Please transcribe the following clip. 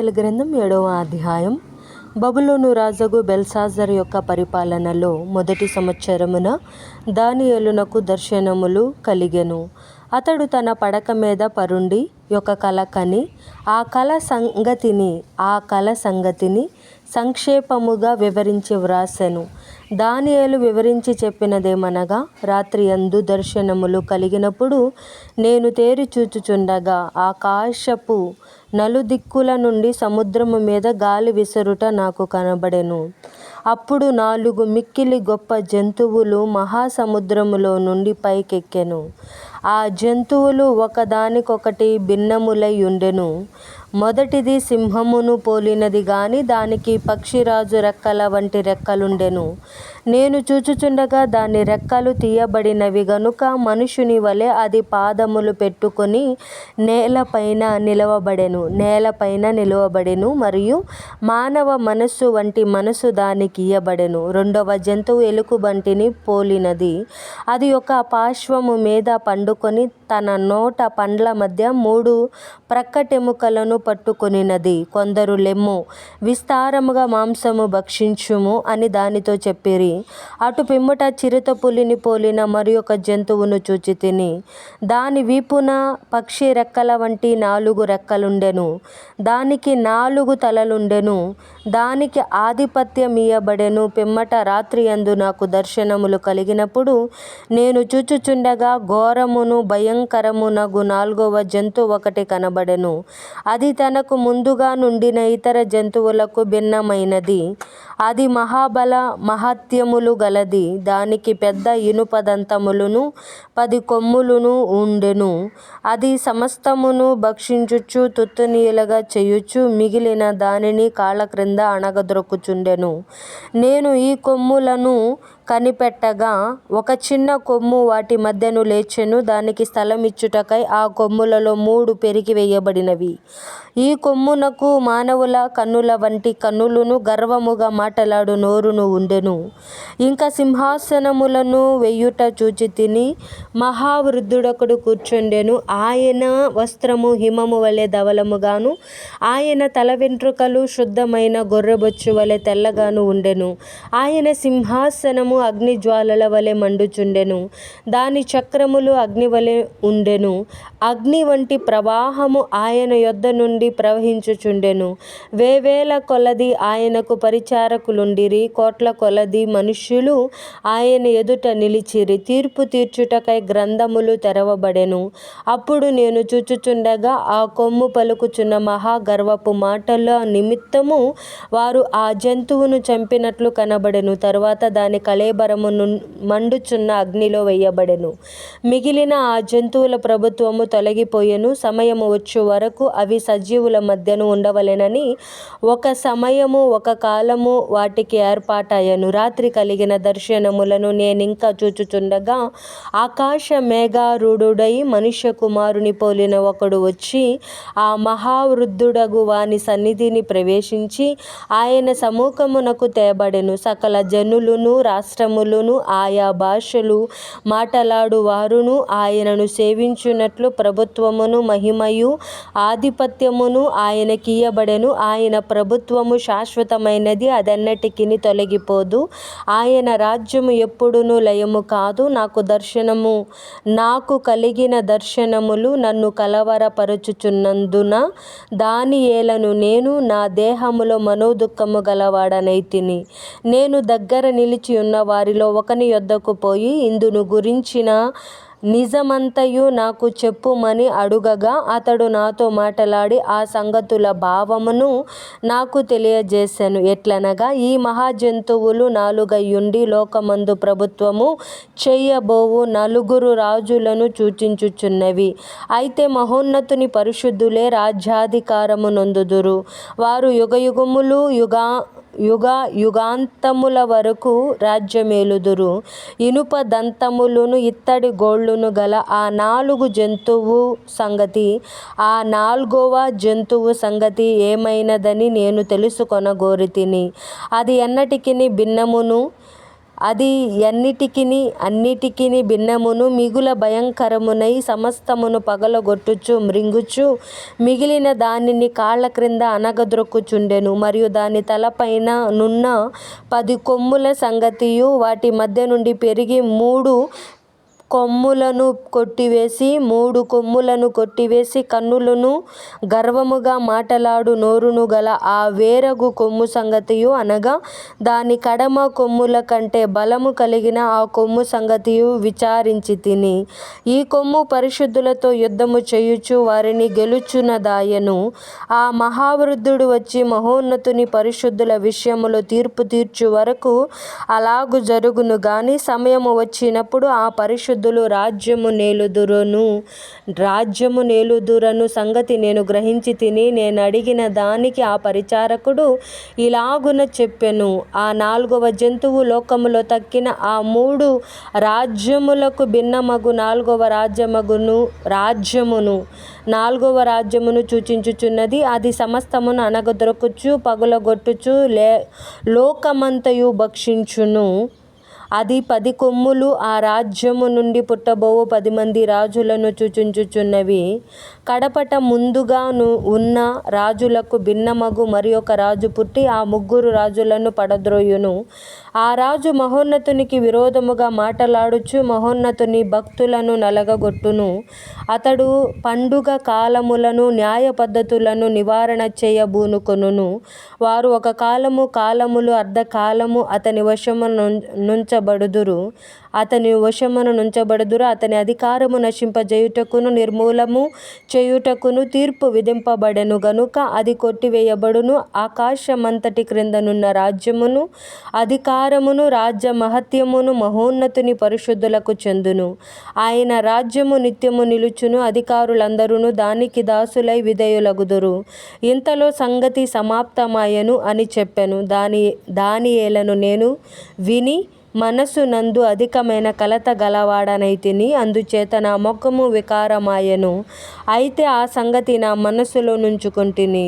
దానియేలు గ్రంథం 7వ అధ్యాయం. బబులోను రాజగు బెల్షాజరు యొక్క పరిపాలనలో మొదటి సంవత్సరమున దానియేలునకు దర్శనములు కలిగెను. అతడు తన పడక మీద పరుండి ఒక కల కని ఆ కల సంగతిని సంక్షేపముగా వివరించి వ్రాసెను. దానియేలు వివరించి చెప్పినదేమనగా, రాత్రియందు దర్శనములు కలిగినప్పుడు నేను తేరి చూచుచుండగా ఆకాశపు నలుదిక్కుల నుండి సముద్రము మీద గాలి విసరుట నాకు కనబడెను. అప్పుడు 4 మిక్కిలి గొప్ప జంతువులు మహాసముద్రములో నుండి పైకెక్కెను. ఆ జంతువులు ఒకదానికొకటి భిన్నములై ఉండెను. మొదటిది సింహమును పోలినది గాని దానికి పక్షిరాజు రెక్కల వంటి రెక్కలుండెను. నేను చూచుచుండగా దాని రెక్కలు తీయబడినవి గనుక మనుషుని వలె అది పాదములు పెట్టుకొని నేలపైన నిలవబడెను మరియు మానవ మనస్సు వంటి మనస్సు దానికి ఇయ్యబడెను. రెండవ జంతువు ఎలుగుబంటిని పోలినది. అది ఒక పార్శ్వము మీద పండుకొని తన నోట పండ్ల మధ్య 3 ప్రక్కటెముకలను పట్టుకొనినది. కొందరు లెమ్ము, విస్తారముగా మాంసము భక్షించుము అని దానితో చెప్పిరి. అటు పిమ్మట చిరుతపులిని పోలిన మరి ఒక జంతువును చూచితిని. దాని వీపున పక్షి రెక్కల వంటి 4 రెక్కలుండెను. దానికి 4 తలలుండెను. దానికి ఆధిపత్యం ఇయ్యబడెను. పిమ్మట రాత్రియందు నాకు దర్శనములు కలిగినప్పుడు నేను చూచుచుండగా ఘోరమును భయంకరమునగు 4వ జంతువు ఒకటి కనబడెను. అది తనకు ముందుగా నుండిన ఇతర జంతువులకు భిన్నమైనది. అది మహాబల మహత్యములు గలది. దానికి పెద్ద ఇనుప దంతములును 10 కొమ్ములును ఉండెను. అది సమస్తమును భక్షించుచు తుత్తునియలుగా చేయుచు మిగిలిన దానిని కాళ్ళ క్రింద అణగద్రొక్కుచుండెను. నేను ఈ కొమ్ములను కనిపెట్టగా ఒక చిన్న కొమ్ము వాటి మధ్యను లేచెను. దానికి స్థలమిచ్చుటకై ఆ కొమ్ములలో 3 పెరికి వేయబడినవి. ఈ కొమ్మునకు మానవుల కన్నుల వంటి కన్నులును గర్వముగా మాటలాడు నోరును ఉండెను. ఇంకా సింహాసనములను వెయ్యుట చూచితిని. మహావృద్ధుడొకడు కూర్చుండెను. ఆయన వస్త్రము హిమము వలె ధవలముగాను ఆయన తల వెంట్రుకలు శుద్ధమైన గొర్రెబొచ్చు వలె తెల్లగాను ఉండెను. ఆయన సింహాసనము అగ్ని జ్వాలల వలె మండుచుండెను. దాని చక్రములు అగ్ని వలె ఉండెను. అగ్ని వంటి ప్రవాహము ఆయన యొద్ద నుండి ప్రవహించుచుండెను. వేవేల కొలది ఆయనకు పరిచారకులుండిరి. కోట్ల కొలది మనుష్యులు ఆయన ఎదుట నిలిచిరి. తీర్పు తీర్చుటకై గ్రంథములు తెరవబడెను. అప్పుడు నేను చూచుచుండగా ఆ కొమ్ము పలుకుచున్న మహాగర్వపు మాటల నిమిత్తము వారు ఆ జంతువును చంపినట్లు కనబడెను. తరువాత దాని కళేబరము మండుచున్న అగ్నిలో వేయబడెను. మిగిలిన ఆ జంతువుల ప్రభుత్వము తొలగిపోయెను. సమయము వచ్చు వరకు అవి సజీవుల మధ్యను ఉండవలెనని ఒక సమయము ఒక కాలము వాటికి ఏర్పాటయ్యెను. రాత్రి కలిగిన దర్శనములను నేనింకా చూచుచుండగా ఆకాశ మేఘారూఢుడై మనుష్య కుమారుని పోలిన ఒకడు వచ్చి ఆ మహావృద్ధుడగు వాని సన్నిధిని ప్రవేశించి ఆయన సముఖమునకు తేబడెను. సకల జనులును రాష్ట్రములును ఆయా భాషలు మాటలాడు వారును ఆయనను సేవించున్నట్లు ప్రభుత్వమును మహిమయు ఆధిపత్యమును ఆయనకియ్యబడెను. ఆయన ప్రభుత్వము శాశ్వతమైనది, అదెన్నటికిని తొలగిపోదు. ఆయన రాజ్యము ఎప్పుడునూ లయము కాదు. నాకు కలిగిన దర్శనములు నన్ను కలవరపరచుచున్నందున దానియేలను నేను నా దేహములో మనోదుఃఖము గలవాడనైతిని. నేను దగ్గర నిలిచి ఉన్న వారిలో ఒకని యొద్దకు పోయి ఇందును గురించిన నిజమంతయు నాకు చెప్పుమని అడుగగా అతడు నాతో మాటలాడి ఆ సంగతుల భావమును నాకు తెలియజేసెను. ఎట్లనగా ఈ మహాజంతువులు 4 అయ్యుండి లోకమందు ప్రభుత్వము చేయబోవు 4 రాజులను సూచించుచున్నవి. అయితే మహోన్నతుని పరిశుద్ధులే రాజ్యాధికారము నొందుదురు. వారు యుగయుగములు యుగాంతముల వరకు రాజ్యమేలుదురు. ఇనుప దంతములును ఇత్తడి గోళ్ళును గల ఆ 4 జంతువు సంగతి, ఆ 4వ జంతువు సంగతి ఏమైనదని నేను తెలుసుకొనగోరితిని. అది ఎన్నటికిని భిన్నమును అది అన్నిటికిని భిన్నమును మిగుల భయంకరమునై సమస్తమును పగలగొట్టుచు మృంగుచు మిగిలిన దానిని కాళ్ళ క్రింద అనగద్రొక్కుచుండెను. మరియు దాని తలపైన నున్న 10 కొమ్ముల సంగతియు వాటి మధ్య నుండి పెరిగి 3 కొమ్ములను కొట్టివేసి కన్నులను గర్వముగా మాటలాడు నోరును గల ఆ వేరగు కొమ్ము సంగతియు అనగా దాని కడమ కొమ్ముల కంటే బలము కలిగిన ఆ కొమ్ము సంగతియు విచారించి తిని, ఈ కొమ్ము పరిశుద్ధులతో యుద్ధము చేయుచు వారిని గెలుచునదాయను. ఆ మహావృద్ధుడు వచ్చి మహోన్నతుని పరిశుద్ధుల విషయములో తీర్పు తీర్చు వరకు అలాగు జరుగును గాని సమయము వచ్చినప్పుడు ఆ పరిశుద్ధులు రాజ్యము నేలుదురను సంగతి నేను గ్రహించి తిని, నేను అడిగిన దానికి ఆ పరిచారకుడు ఇలాగున చెప్పెను. ఆ 4వ జంతువు లోకములో తక్కిన ఆ 3 రాజ్యములకు భిన్నమగు 4వ రాజ్యమును సూచించుచున్నది. అది సమస్తమును అనగదొరకుచు పగులగొట్టుచు లోకమంతయు భక్షించును. అది 10 కొమ్ములు ఆ రాజ్యము నుండి పుట్టబోవు 10 మంది రాజులను సూచించుచున్నవి. కడపట ముందుగా ఉన్న రాజులకు భిన్నమగు మరి ఒక రాజు పుట్టి ఆ 3 రాజులను పడద్రోయును. ఆ రాజు మహోన్నతునికి విరోధముగా మాటలాడుచు మహోన్నతుని భక్తులను నలగగొట్టును. అతడు పండుగ కాలములను న్యాయ పద్ధతులను నివారణ చేయబూనుకొనును. వారు ఒక కాలములు అర్ధకాలము అతని వశమున నుంచబడుదురు. అతని అధికారము నశింపజేయుటకును నిర్మూలము చేయుటకును తీర్పు విధింపబడెను గనుక అది కొట్టివేయబడును. ఆకాశమంతటి క్రిందనున్న రాజ్యమును అధికారమును రాజ్య మహత్యమును మహోన్నతుని పరిశుద్ధులకు చెందును. ఆయన రాజ్యము నిత్యము నిలుచును. అధికారులందరూ దానికి దాసులై విధేయులగుదురు. ఇంతలో సంగతి సమాప్తమాయెను అని చెప్పెను. దానియేలను నేను విని మనసు నందు అధికమైన కలత గలవాడనైతిని. అందుచేత నా ముఖము వికారమాయెను. అయితే ఆ సంగతి నా మనసులో నుంచుకొంటిని.